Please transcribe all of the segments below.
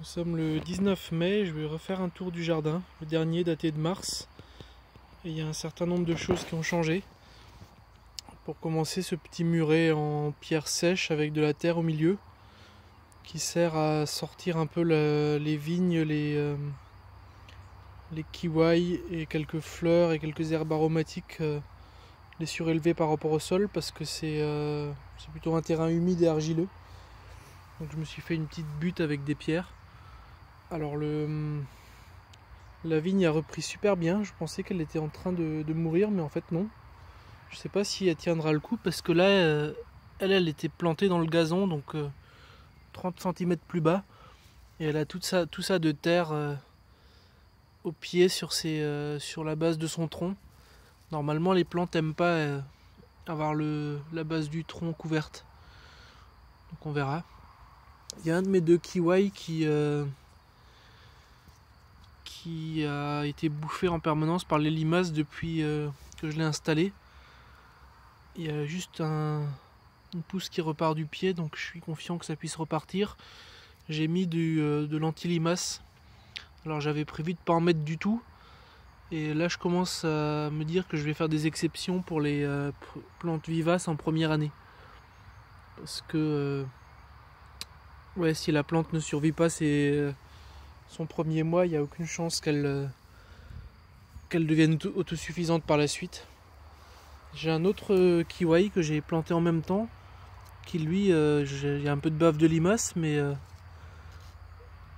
Nous sommes le 19 mai, je vais refaire un tour du jardin, le dernier daté de mars. Et il y a un certain nombre de choses qui ont changé. Pour commencer, ce petit muret en pierre sèche avec de la terre au milieu, qui sert à sortir un peu les vignes, les kiwis et quelques fleurs et quelques herbes aromatiques, les surélever par rapport au sol, parce que c'est plutôt un terrain humide et argileux. Donc je me suis fait une petite butte avec des pierres. Alors la vigne a repris super bien, je pensais qu'elle était en train de mourir, mais en fait non. Je sais pas si elle tiendra le coup, parce que là, elle était plantée dans le gazon, donc 30 cm plus bas. Et elle a tout ça de terre au pied sur la base de son tronc. Normalement les plantes n'aiment pas avoir la base du tronc couverte. Donc on verra. Il y a un de mes deux kiwis qui a été bouffé en permanence par les limaces depuis que je l'ai installé. Il y a juste une pousse qui repart du pied, donc je suis confiant que ça puisse repartir. J'ai mis de l'anti-limace. Alors j'avais prévu de ne pas en mettre du tout. Et là je commence à me dire que je vais faire des exceptions pour les plantes vivaces en première année. Parce que ouais, si la plante ne survit pas son premier mois, il n'y a aucune chance qu'elle devienne autosuffisante par la suite. J'ai un autre kiwi que j'ai planté en même temps, qui lui, il y a un peu de bave de limaces, mais il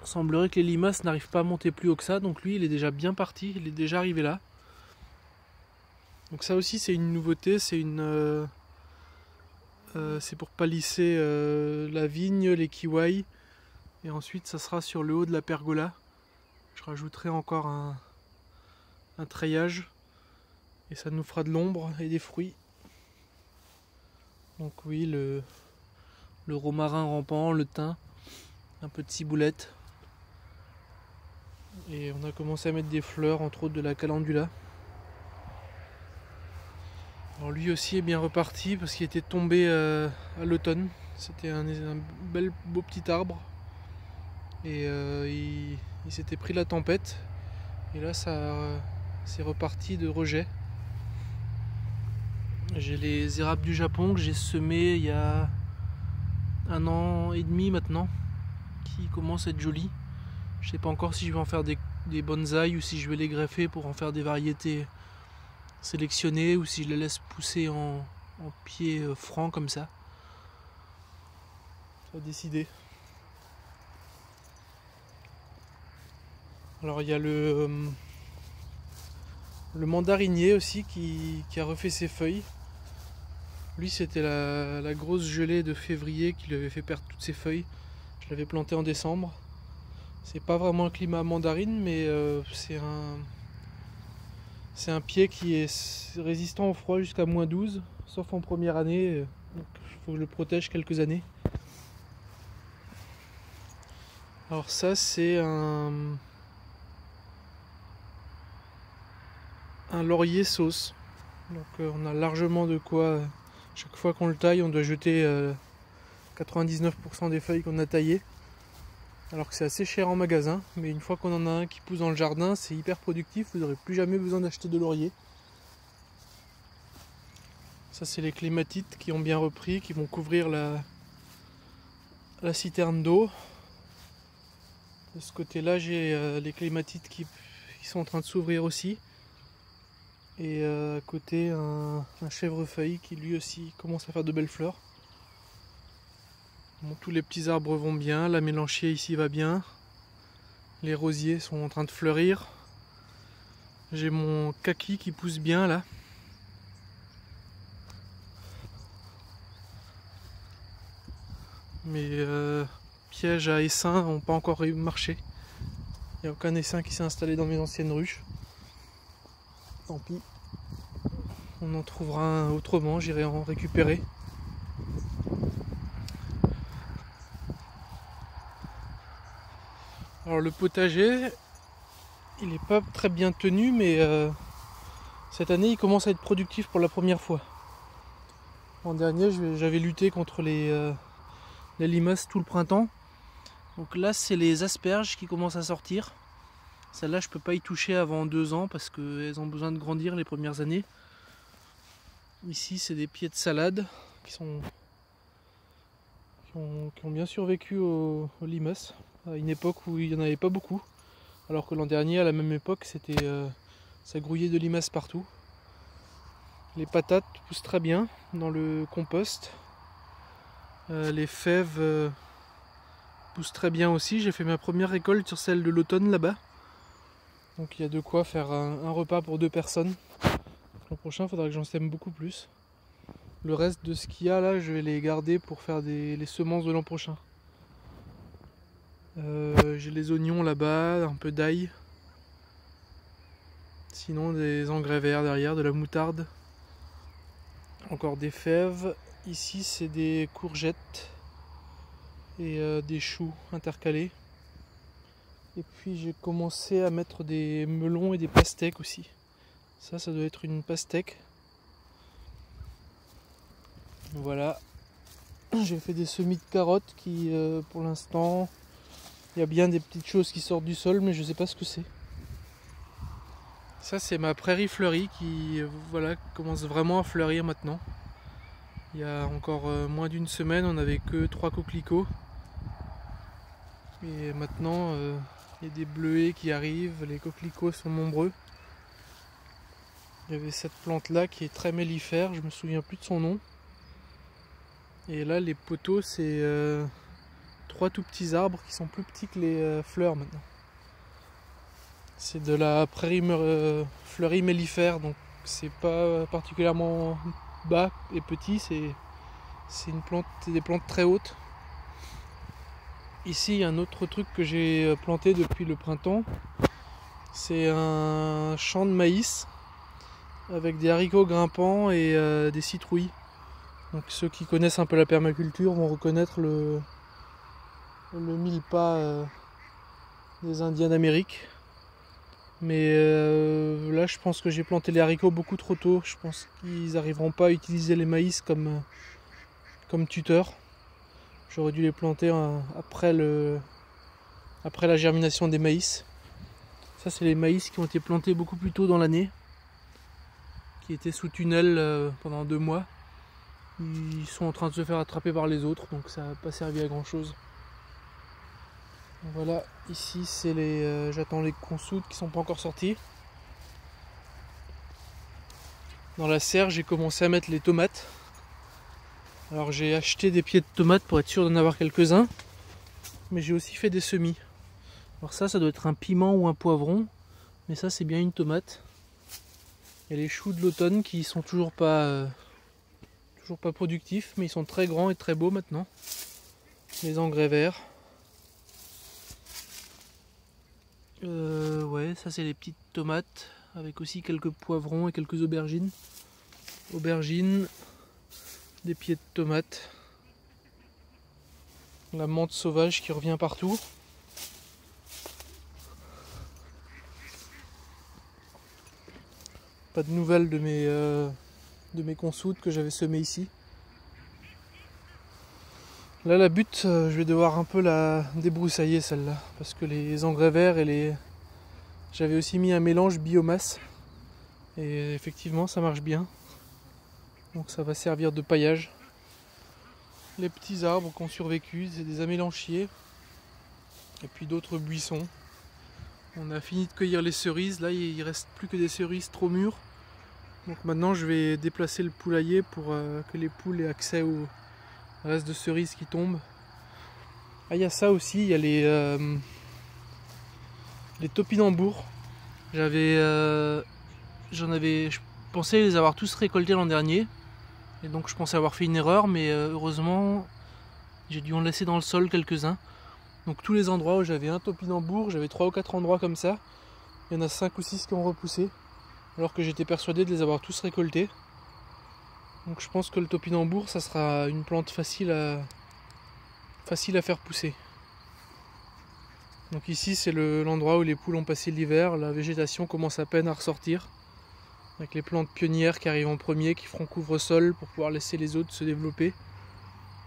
semblerait que les limaces n'arrivent pas à monter plus haut que ça, donc lui il est déjà bien parti, il est déjà arrivé là. Donc ça aussi c'est une nouveauté, c'est pour palisser la vigne, les kiwis, et ensuite ça sera sur le haut de la pergola. Je rajouterai encore un treillage et ça nous fera de l'ombre et des fruits. Donc oui, le romarin rampant, le thym, un peu de ciboulette. Et on a commencé à mettre des fleurs, entre autres de la calendula. Alors lui aussi est bien reparti parce qu'il était tombé à l'automne. C'était un beau petit arbre. Et il s'était pris la tempête. Et là c'est reparti de rejet. J'ai les érables du Japon que j'ai semés il y a 1 an et demi maintenant, qui commencent à être jolis. Je sais pas encore si je vais en faire des bonsaïs ou si je vais les greffer pour en faire des variétés sélectionnées, ou si je les laisse pousser en pieds francs comme ça. À décider. Alors il y a le mandarinier aussi qui a refait ses feuilles. Lui c'était la grosse gelée de février qui lui avait fait perdre toutes ses feuilles. Je l'avais planté en décembre. C'est pas vraiment un climat mandarine, mais c'est un pied qui est résistant au froid jusqu'à -12, sauf en première année. Donc il faut que je le protège quelques années. Alors ça c'est un laurier sauce. Donc on a largement de quoi. Chaque fois qu'on le taille, on doit jeter 99% des feuilles qu'on a taillées. Alors que c'est assez cher en magasin, mais une fois qu'on en a un qui pousse dans le jardin, c'est hyper productif, vous n'aurez plus jamais besoin d'acheter de laurier. Ça c'est les clématites qui ont bien repris, qui vont couvrir la citerne d'eau. De ce côté-là, j'ai les clématites qui sont en train de s'ouvrir aussi. Et à côté, un chèvrefeuille qui lui aussi commence à faire de belles fleurs. Bon, tous les petits arbres vont bien, la mélanchier ici va bien. Les rosiers sont en train de fleurir. J'ai mon kaki qui pousse bien là. Mes pièges à essaims n'ont pas encore marché. Il n'y a aucun essaim qui s'est installé dans mes anciennes ruches. Tant pis. On en trouvera un autrement, j'irai en récupérer. Alors le potager, il n'est pas très bien tenu, mais cette année il commence à être productif pour la première fois. L'an dernier j'avais lutté contre les limaces tout le printemps, Donc là c'est les asperges qui commencent à sortir. Celles-là je peux pas y toucher avant 2 ans parce qu'elles ont besoin de grandir les premières années. Ici c'est des pieds de salade qui ont bien survécu aux limaces à une époque où il n'y en avait pas beaucoup. Alors que l'an dernier à la même époque ça grouillait de limaces partout. Les patates poussent très bien dans le compost. Les fèves poussent très bien aussi. J'ai fait ma première récolte sur celle de l'automne là-bas. Donc il y a de quoi faire un repas pour 2 personnes. L'an prochain, il faudra que j'en sème beaucoup plus. Le reste de ce qu'il y a là, je vais les garder pour faire les semences de l'an prochain. J'ai les oignons là-bas, un peu d'ail. Sinon des engrais verts derrière, de la moutarde. Encore des fèves. Ici c'est des courgettes et des choux intercalés. Et puis j'ai commencé à mettre des melons et des pastèques aussi. Ça doit être une pastèque. Voilà. J'ai fait des semis de carottes qui pour l'instant, il y a bien des petites choses qui sortent du sol mais je sais pas ce que c'est. Ça c'est ma prairie fleurie qui voilà, commence vraiment à fleurir maintenant. Il y a encore moins d'une semaine on n'avait que 3 coquelicots. Et maintenant il y a des bleuets qui arrivent, les coquelicots sont nombreux. Il y avait cette plante là qui est très mellifère, je me souviens plus de son nom. Et là les poteaux c'est 3 tout petits arbres qui sont plus petits que les fleurs maintenant. C'est de la prairie fleurie mellifère, donc c'est pas particulièrement bas et petit, c'est des plantes très hautes. Ici il y a un autre truc que j'ai planté depuis le printemps, c'est un champ de maïs avec des haricots grimpants et des citrouilles. Donc ceux qui connaissent un peu la permaculture vont reconnaître le mille-pas des Indiens d'Amérique. Mais là je pense que j'ai planté les haricots beaucoup trop tôt. Je pense qu'ils n'arriveront pas à utiliser les maïs comme tuteur. J'aurais dû les planter après la germination des maïs. Ça c'est les maïs qui ont été plantés beaucoup plus tôt dans l'année, qui étaient sous tunnel pendant 2 mois. Ils sont en train de se faire attraper par les autres, donc ça n'a pas servi à grand chose. Voilà, ici c'est j'attends les consoudes qui sont pas encore sortis. Dans la serre j'ai commencé à mettre les tomates. Alors j'ai acheté des pieds de tomates pour être sûr d'en avoir quelques-uns, mais j'ai aussi fait des semis. Alors ça doit être un piment ou un poivron, mais ça c'est bien une tomate. Il y a les choux de l'automne qui sont toujours pas productifs, mais ils sont très grands et très beaux maintenant. Les engrais verts. Ouais, ça c'est les petites tomates, avec aussi quelques poivrons et quelques aubergines. Aubergines, des pieds de tomates. La menthe sauvage qui revient partout. Pas de nouvelles de mes consoudes que j'avais semées ici. Là la butte, je vais devoir un peu la débroussailler celle-là, parce que les engrais verts et j'avais aussi mis un mélange biomasse, et effectivement ça marche bien. Donc ça va servir de paillage. Les petits arbres qui ont survécu, c'est des amélanchiers, et puis d'autres buissons. On a fini de cueillir les cerises, là il reste plus que des cerises trop mûres. Donc maintenant je vais déplacer le poulailler pour que les poules aient accès au reste de cerises qui tombent. Ah, il y a ça aussi, il y a les topinambours. Je pensais les avoir tous récoltés l'an dernier, et donc je pensais avoir fait une erreur, mais heureusement j'ai dû en laisser dans le sol quelques-uns. Donc tous les endroits où j'avais un topinambour, j'avais 3 ou 4 endroits comme ça, il y en a 5 ou 6 qui ont repoussé, alors que j'étais persuadé de les avoir tous récoltés. Donc je pense que le topinambour ça sera une plante facile à faire pousser. Donc ici c'est l'endroit où les poules ont passé l'hiver, la végétation commence à peine à ressortir, avec les plantes pionnières qui arrivent en premier, qui feront couvre-sol pour pouvoir laisser les autres se développer.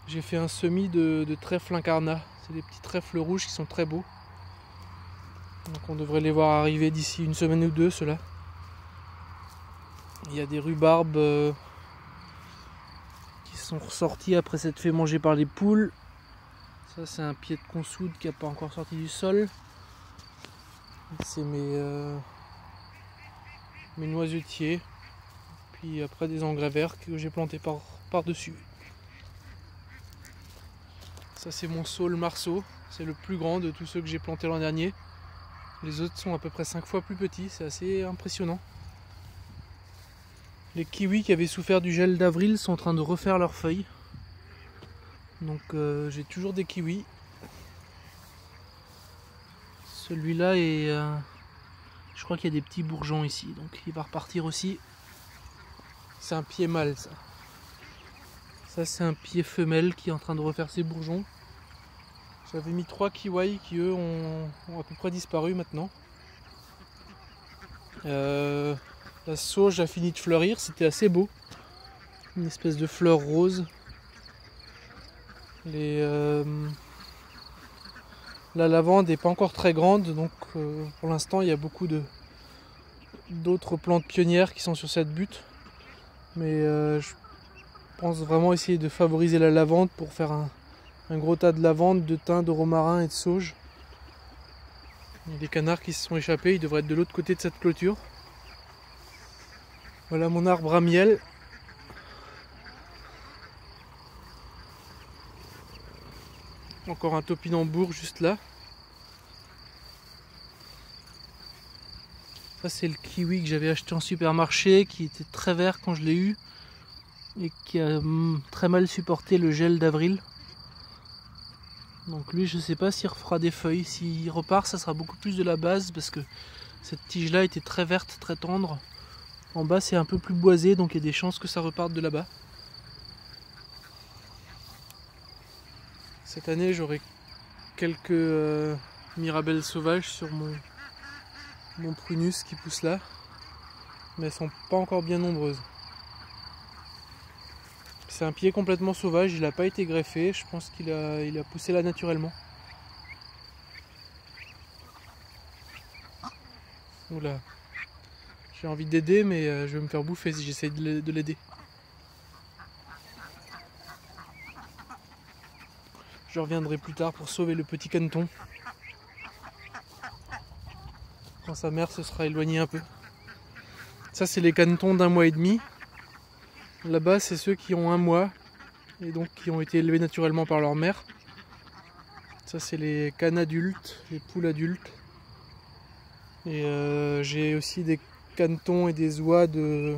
J'ai fait un semis de trèfle incarnat. C'est des petits trèfles rouges qui sont très beaux. Donc on devrait les voir arriver d'ici une semaine ou deux, ceux-là. Il y a des rhubarbes qui sont ressortis après s'être fait manger par les poules. Ça c'est un pied de consoude qui n'a pas encore sorti du sol. C'est mes noisetiers. Puis après des engrais verts que j'ai plantés par-dessus. Ça c'est mon saule marceau. C'est le plus grand de tous ceux que j'ai plantés l'an dernier. Les autres sont à peu près 5 fois plus petits, c'est assez impressionnant. Les kiwis qui avaient souffert du gel d'avril sont en train de refaire leurs feuilles. Donc j'ai toujours des kiwis. Celui-là est... je crois qu'il y a des petits bourgeons ici, donc il va repartir aussi. C'est un pied mâle ça. Ça c'est un pied femelle qui est en train de refaire ses bourgeons. J'avais mis 3 kiwis qui eux ont à peu près disparu maintenant. La sauge a fini de fleurir, c'était assez beau. Une espèce de fleur rose. La lavande n'est pas encore très grande, donc pour l'instant il y a beaucoup d'autres plantes pionnières qui sont sur cette butte. Mais je pense vraiment essayer de favoriser la lavande pour faire un gros tas de lavande, de thym, de romarin et de sauge. Il y a des canards qui se sont échappés, ils devraient être de l'autre côté de cette clôture. Voilà mon arbre à miel. Encore un topinambour juste là. Ça c'est le kiwi que j'avais acheté en supermarché, qui était très vert quand je l'ai eu et qui a très mal supporté le gel d'avril. Donc lui je sais pas s'il refera des feuilles. S'il repart ça sera beaucoup plus de la base parce que cette tige là était très verte, très tendre. En bas c'est un peu plus boisé donc il y a des chances que ça reparte de là-bas. Cette année j'aurai quelques mirabelles sauvages sur mon prunus qui pousse là. Mais elles sont pas encore bien nombreuses. C'est un pied complètement sauvage, il n'a pas été greffé, je pense qu'il a poussé là naturellement. Oula, j'ai envie d'aider mais je vais me faire bouffer si j'essaie de l'aider. Je reviendrai plus tard pour sauver le petit caneton. Quand sa mère se sera éloignée un peu. Ça c'est les canetons d'1 mois et demi. Là-bas c'est ceux qui ont 1 mois et donc qui ont été élevés naturellement par leur mère. Ça c'est les canes adultes, les poules adultes. Et j'ai aussi des canetons et des oies de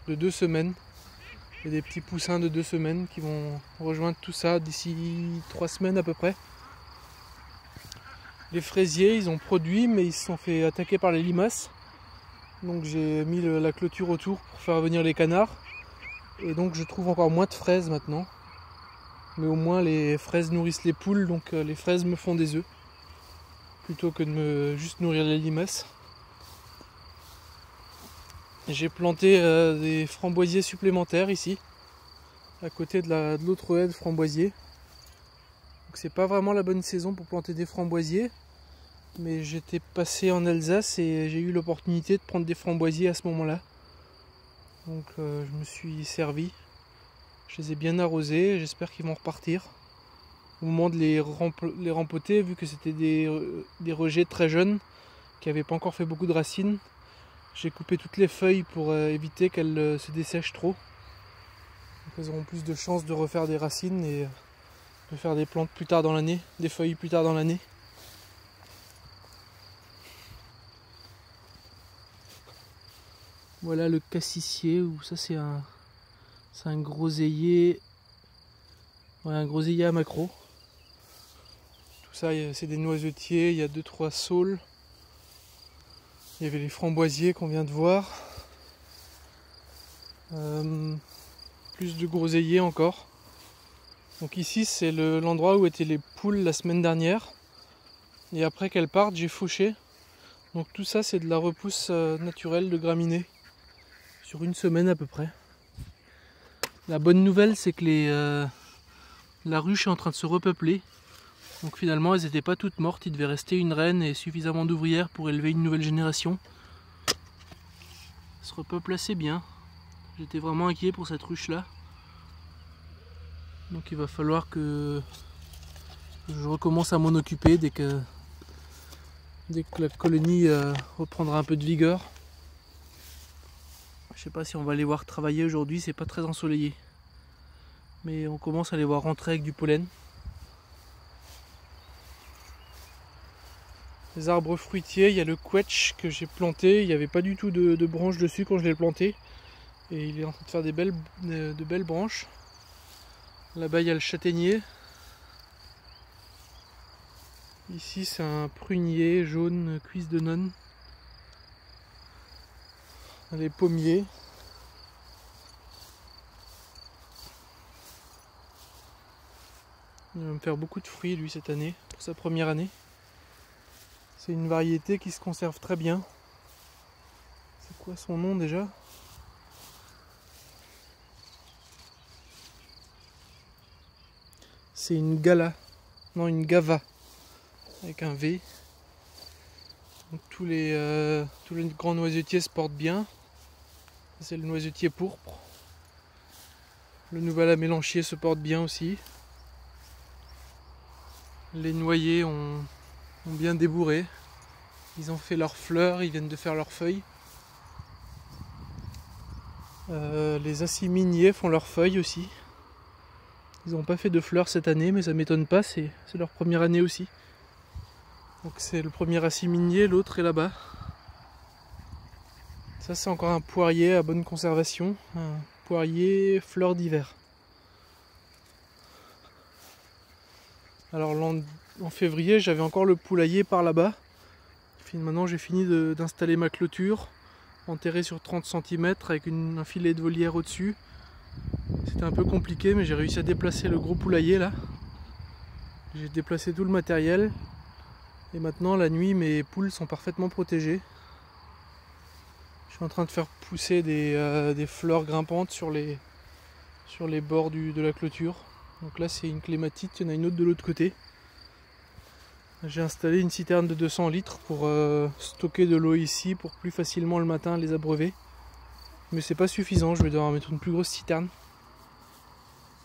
2 semaines. Et des petits poussins de 2 semaines qui vont rejoindre tout ça d'ici 3 semaines à peu près. Les fraisiers ils ont produit mais ils se sont fait attaquer par les limaces. Donc j'ai mis la clôture autour pour faire venir les canards. Et donc je trouve encore moins de fraises maintenant. Mais au moins les fraises nourrissent les poules, donc les fraises me font des œufs. Plutôt que de juste nourrir les limaces. J'ai planté des framboisiers supplémentaires ici. À côté de l'autre haie de framboisiers. Donc c'est pas vraiment la bonne saison pour planter des framboisiers. Mais j'étais passé en Alsace et j'ai eu l'opportunité de prendre des framboisiers à ce moment-là. Donc je me suis servi. Je les ai bien arrosés, j'espère qu'ils vont repartir. Au moment de les rempoter, vu que c'était des rejets très jeunes, qui n'avaient pas encore fait beaucoup de racines, j'ai coupé toutes les feuilles pour éviter qu'elles se dessèchent trop. Donc elles auront plus de chances de refaire des racines et de faire des plantes plus tard dans l'année, des feuilles plus tard dans l'année. Voilà le cassissier, ou ça c'est un groseillier, ouais, un groseillier à macro. Tout ça c'est des noisetiers, il y a 2-3 saules. Il y avait les framboisiers qu'on vient de voir. Plus de groseilliers encore. Donc ici c'est l'endroit où étaient les poules la semaine dernière. Et après qu'elles partent, j'ai fauché. Donc tout ça c'est de la repousse naturelle de graminées. Sur 1 semaine à peu près. La bonne nouvelle c'est que les la ruche est en train de se repeupler. Donc finalement elles n'étaient pas toutes mortes, il devait rester une reine et suffisamment d'ouvrières pour élever une nouvelle génération. Ça se repeuple assez bien. J'étais vraiment inquiet pour cette ruche là. Donc il va falloir que je recommence à m'en occuper dès que la colonie reprendra un peu de vigueur. Je sais pas si on va les voir travailler aujourd'hui, c'est pas très ensoleillé. Mais on commence à les voir rentrer avec du pollen. Les arbres fruitiers, il y a le quetch que j'ai planté, il n'y avait pas du tout de branches dessus quand je l'ai planté. Et il est en train de faire de belles branches. Là-bas il y a le châtaignier. Ici c'est un prunier jaune cuisse de nonne. Les pommiers. Il va me faire beaucoup de fruits lui cette année, pour sa première année. C'est une variété qui se conserve très bien. C'est quoi son nom déjà? C'est une gala, non une gava, avec un V. Donc tous les grands noisetiers se portent bien. C'est le noisetier pourpre. Le nouvel amélanchier se porte bien aussi. Les noyers ont bien débourré. Ils ont fait leurs fleurs, ils viennent de faire leurs feuilles. Les assiminiers font leurs feuilles aussi. Ils n'ont pas fait de fleurs cette année, mais ça m'étonne pas, c'est leur première année aussi. Donc c'est le premier assiminier, l'autre est là-bas. Ça c'est encore un poirier à bonne conservation, un poirier fleurs d'hiver. Alors en février j'avais encore le poulailler par là-bas. Maintenant j'ai fini d'installer ma clôture, enterrée sur 30 cm avec un filet de volière au-dessus. C'était un peu compliqué mais j'ai réussi à déplacer le gros poulailler là. J'ai déplacé tout le matériel. Et maintenant la nuit mes poules sont parfaitement protégées. Je suis en train de faire pousser des fleurs grimpantes sur les bords de la clôture. Donc là c'est une clématite, il y en a une autre de l'autre côté. J'ai installé une citerne de 200 litres pour stocker de l'eau ici pour plus facilement le matin les abreuver. Mais c'est pas suffisant, je vais devoir mettre une plus grosse citerne.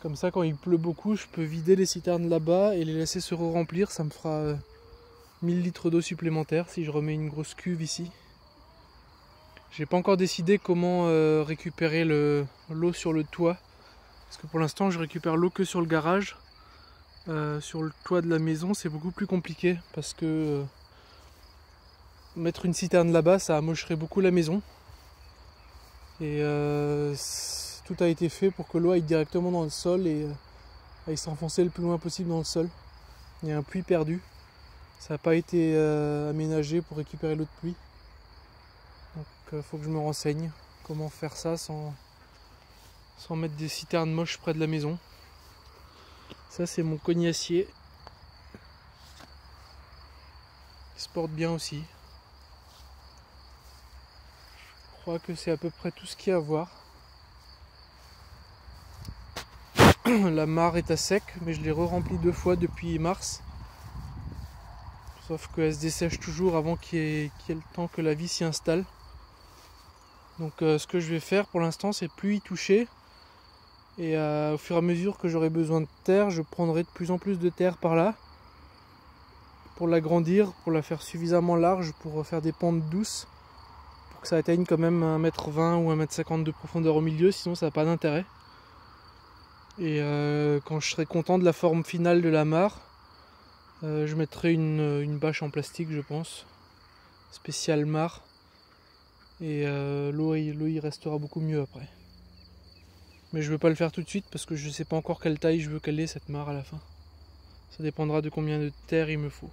Comme ça quand il pleut beaucoup je peux vider les citernes là-bas et les laisser se re-remplir, ça me fera 1000 litres d'eau supplémentaire si je remets une grosse cuve ici. J'ai pas encore décidé comment récupérer l'eau sur le toit. Parce que pour l'instant je récupère l'eau que sur le garage. Sur le toit de la maison c'est beaucoup plus compliqué. Parce que mettre une citerne là-bas ça amocherait beaucoup la maison. Et tout a été fait pour que l'eau aille directement dans le sol et aille s'enfoncer le plus loin possible dans le sol. Il y a un puits perdu. Ça n'a pas été aménagé pour récupérer l'eau de pluie. Donc il faut que je me renseigne comment faire ça sans mettre des citernes moches près de la maison. Ça c'est mon cognacier. Il se porte bien aussi. Je crois que c'est à peu près tout ce qu'il y a à voir. La mare est à sec, mais je l'ai re-remplie 2 fois depuis mars. Sauf qu'elle se dessèche toujours avant qu'il y ait le temps que la vie s'y installe. Donc ce que je vais faire pour l'instant c'est plus y toucher. Et au fur et à mesure que j'aurai besoin de terre, je prendrai de plus en plus de terre par là. Pour l'agrandir, pour la faire suffisamment large, pour faire des pentes douces. Pour que ça atteigne quand même 1,20 m ou 1,50 m de profondeur au milieu, sinon ça n'a pas d'intérêt. Et quand je serai content de la forme finale de la mare, je mettrai une bâche en plastique je pense. Spéciale mare. Et l'eau y restera beaucoup mieux après. Mais je ne veux pas le faire tout de suite parce que je ne sais pas encore quelle taille je veux qu'elle ait cette mare à la fin. Ça dépendra de combien de terre il me faut.